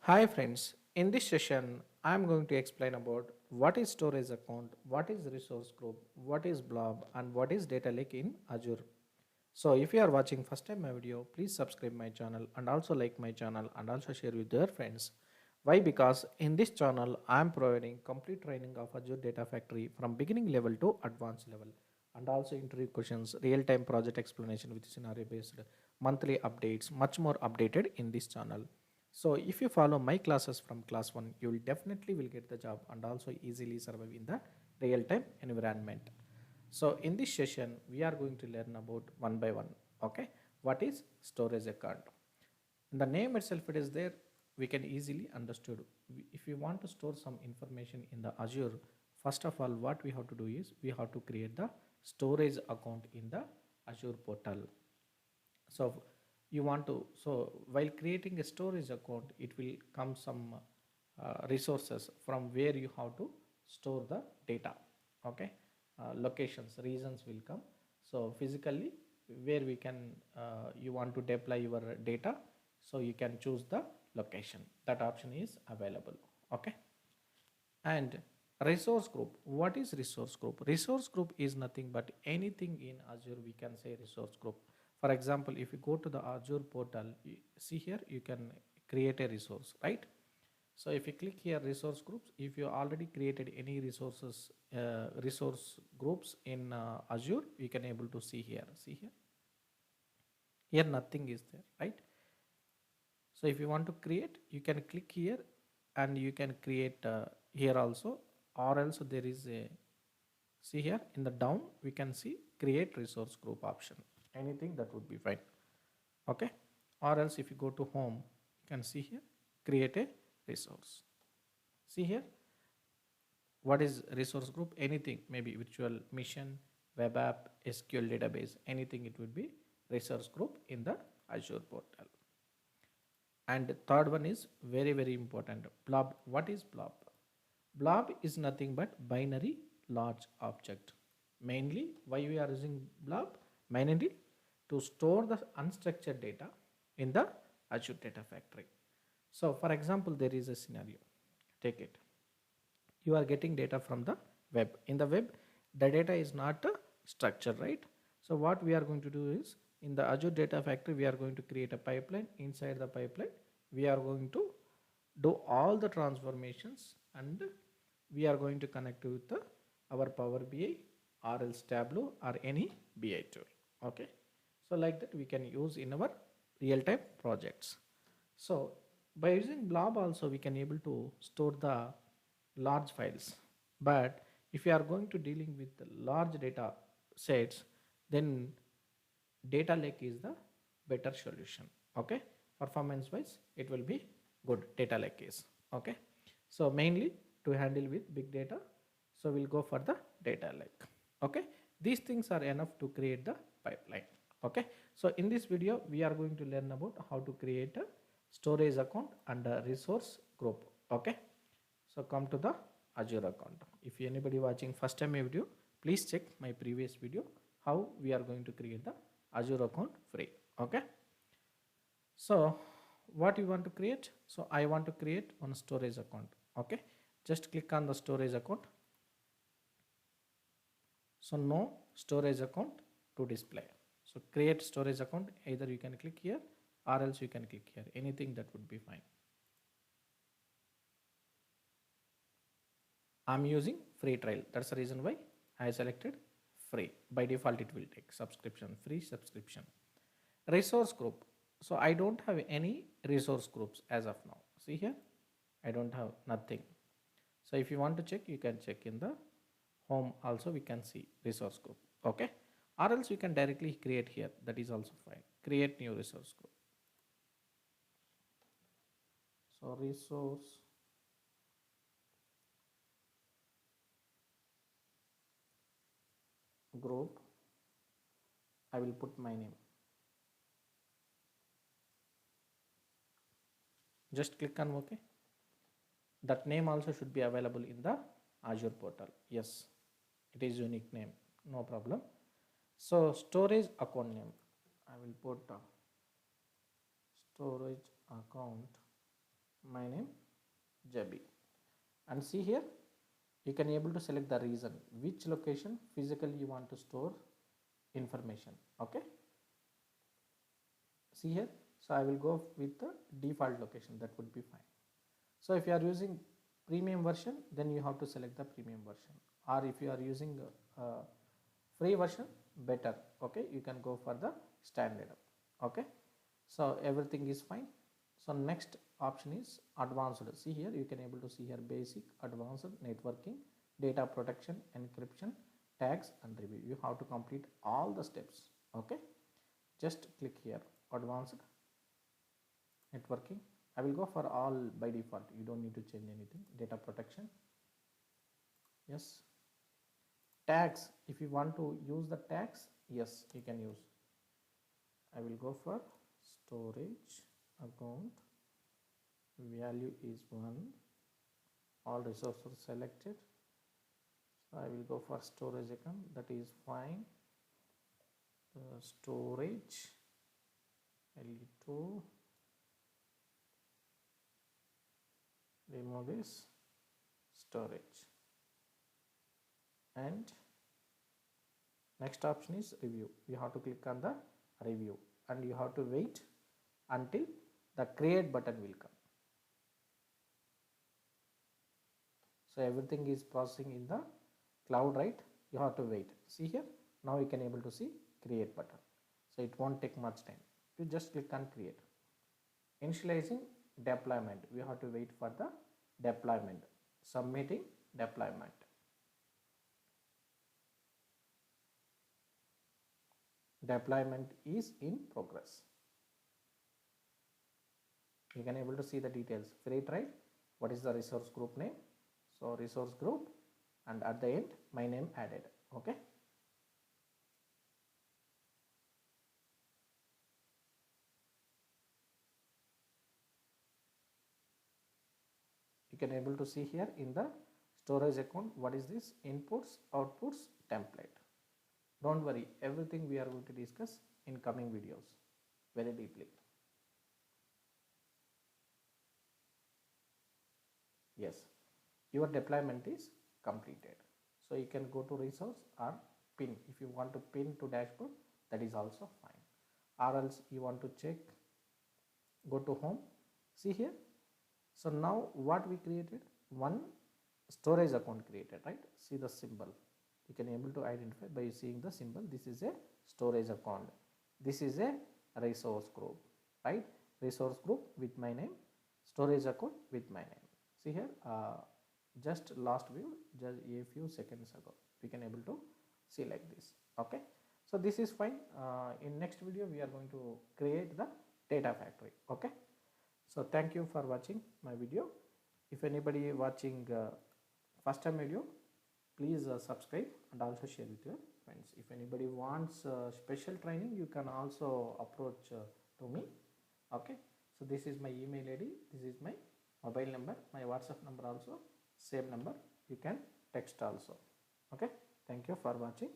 Hi friends, in this session I am going to explain about what is storage account, what is resource group, what is blob and what is data lake in Azure. So if you are watching first time my video, please subscribe my channel and also like my channel and also share with your friends. Why? Because in this channel I am providing complete training of Azure Data Factory from beginning level to advanced level and also interview questions, real-time project explanation with scenario based, monthly updates, much more updated in this channel. So if you follow my classes from class 1, you will definitely will get the job and also easily survive in the real-time environment. So in this session, we are going to learn about one by one. Okay, what is storage account? In the name itself, it is there. We can easily understood. If we want to store some information in the Azure, first of all, what we have to do is we have to create the storage account in the Azure portal. So you want to, so while creating a storage account, it will come some resources from where you have to store the data. Okay, locations, reasons will come. So physically where we can, you want to deploy your data, so you can choose the location. That option is available. Okay, and resource group, what is resource group? Resource group is nothing but anything in Azure we can say resource group. For example, if you go to the Azure portal, see here you can create a resource, right? So if you click here resource groups, if you already created any resources, resource groups in Azure, you can able to see here. See here, here nothing is there, right? So if you want to create, you can click here and you can create here also, or else there is a, see here in the down we can see create resource group option. Anything that would be fine. Okay, or else if you go to home, you can see here create a resource. See here, what is resource group? Anything, maybe virtual mission, web app, SQL database, anything, it would be resource group in the Azure portal. And third one is very important, blob. What is blob? Blob is nothing but binary large object. Mainly why we are using blob? Mainly to store the unstructured data in the Azure Data Factory. So for example, there is a scenario, take it, you are getting data from the web. In the web, the data is not structured, right? So what we are going to do is, in the Azure Data Factory, we are going to create a pipeline. Inside the pipeline, we are going to do all the transformations, and we are going to connect with our Power BI or else Tableau or any BI tool. Okay, so like that we can use in our real-time projects. So by using blob also we can able to store the large files. But if you are going to dealing with the large data sets, then data lake is the better solution. Okay, performance wise it will be good, data lake is. Okay, so mainly to handle with big data, so we'll go for the data lake. Okay, these things are enough to create the pipeline. Okay, so in this video we are going to learn about how to create a storage account and a resource group. Okay, so come to the Azure account. If anybody watching first time my video, please check my previous video how we are going to create the Azure account free. Okay, so what you want to create? So I want to create one storage account. Okay, just click on the storage account. So no storage account to display. So create storage account, either you can click here or else you can click here, anything that would be fine. I'm using free trial, that's the reason why I selected free. By default it will take subscription, free subscription. Resource group, so I don't have any resource groups as of now. See here, I don't have nothing. So if you want to check, you can check in the home also, we can see resource group. Okay, or else we can directly create here, that is also fine. Create new resource group. So resource group, I will put my name. Just click on OK. That name also should be available in the Azure portal. Yes, it is unique name, no problem. So storage account name, I will put storage account. My my name JB, and see here you can able to select the reason which location physically you want to store information. Okay, see here, so I will go with the default location, that would be fine. So if you are using premium version, then you have to select the premium version, or if you are using free version, better. Okay, you can go for the standard. Okay, so everything is fine. So next option is advanced. See here, you can able to see here basic, advanced, networking, data protection, encryption, tags and review. You have to complete all the steps. Okay, just click here advanced, networking. I will go for all by default, you don't need to change anything. Data protection, yes. Tags, if you want to use the tags, yes, you can use. I will go for storage account, value is 1, all resources selected. So I will go for storage account, that is fine. Storage le2, remove this storage, and next option is review. You have to click on the review and you have to wait until the create button will come. So everything is processing in the cloud, right? You have to wait. See here, now you can able to see create button. So it won't take much time. You just click on create. Initializing deployment, we have to wait for the deployment. Submitting deployment. Deployment is in progress. You can able to see the details. Create, right? What is the resource group name? So resource group, and at the end my name added. Okay, you can able to see here in the storage account what is this inputs, outputs, template. Don't worry, everything we are going to discuss in coming videos very deeply. Yes, your deployment is completed. So you can go to resource or pin. If you want to pin to dashboard, that is also fine. Or else you want to check, go to home. See here. So now what we created, one storage account created, right? See the symbol. You can able to identify by seeing the symbol. This is a storage account. This is a resource group, right? Resource group with my name, storage account with my name. See here, just last view, just a few seconds ago, we can able to see like this. Okay, so this is fine. In next video we are going to create the data factory. Okay, so thank you for watching my video. If anybody watching first time video, please subscribe and also share with your friends. If anybody wants special training, you can also approach to me. Okay, so this is my email ID, this is my mobile number, my WhatsApp number also, same number, you can text also. Okay, thank you for watching.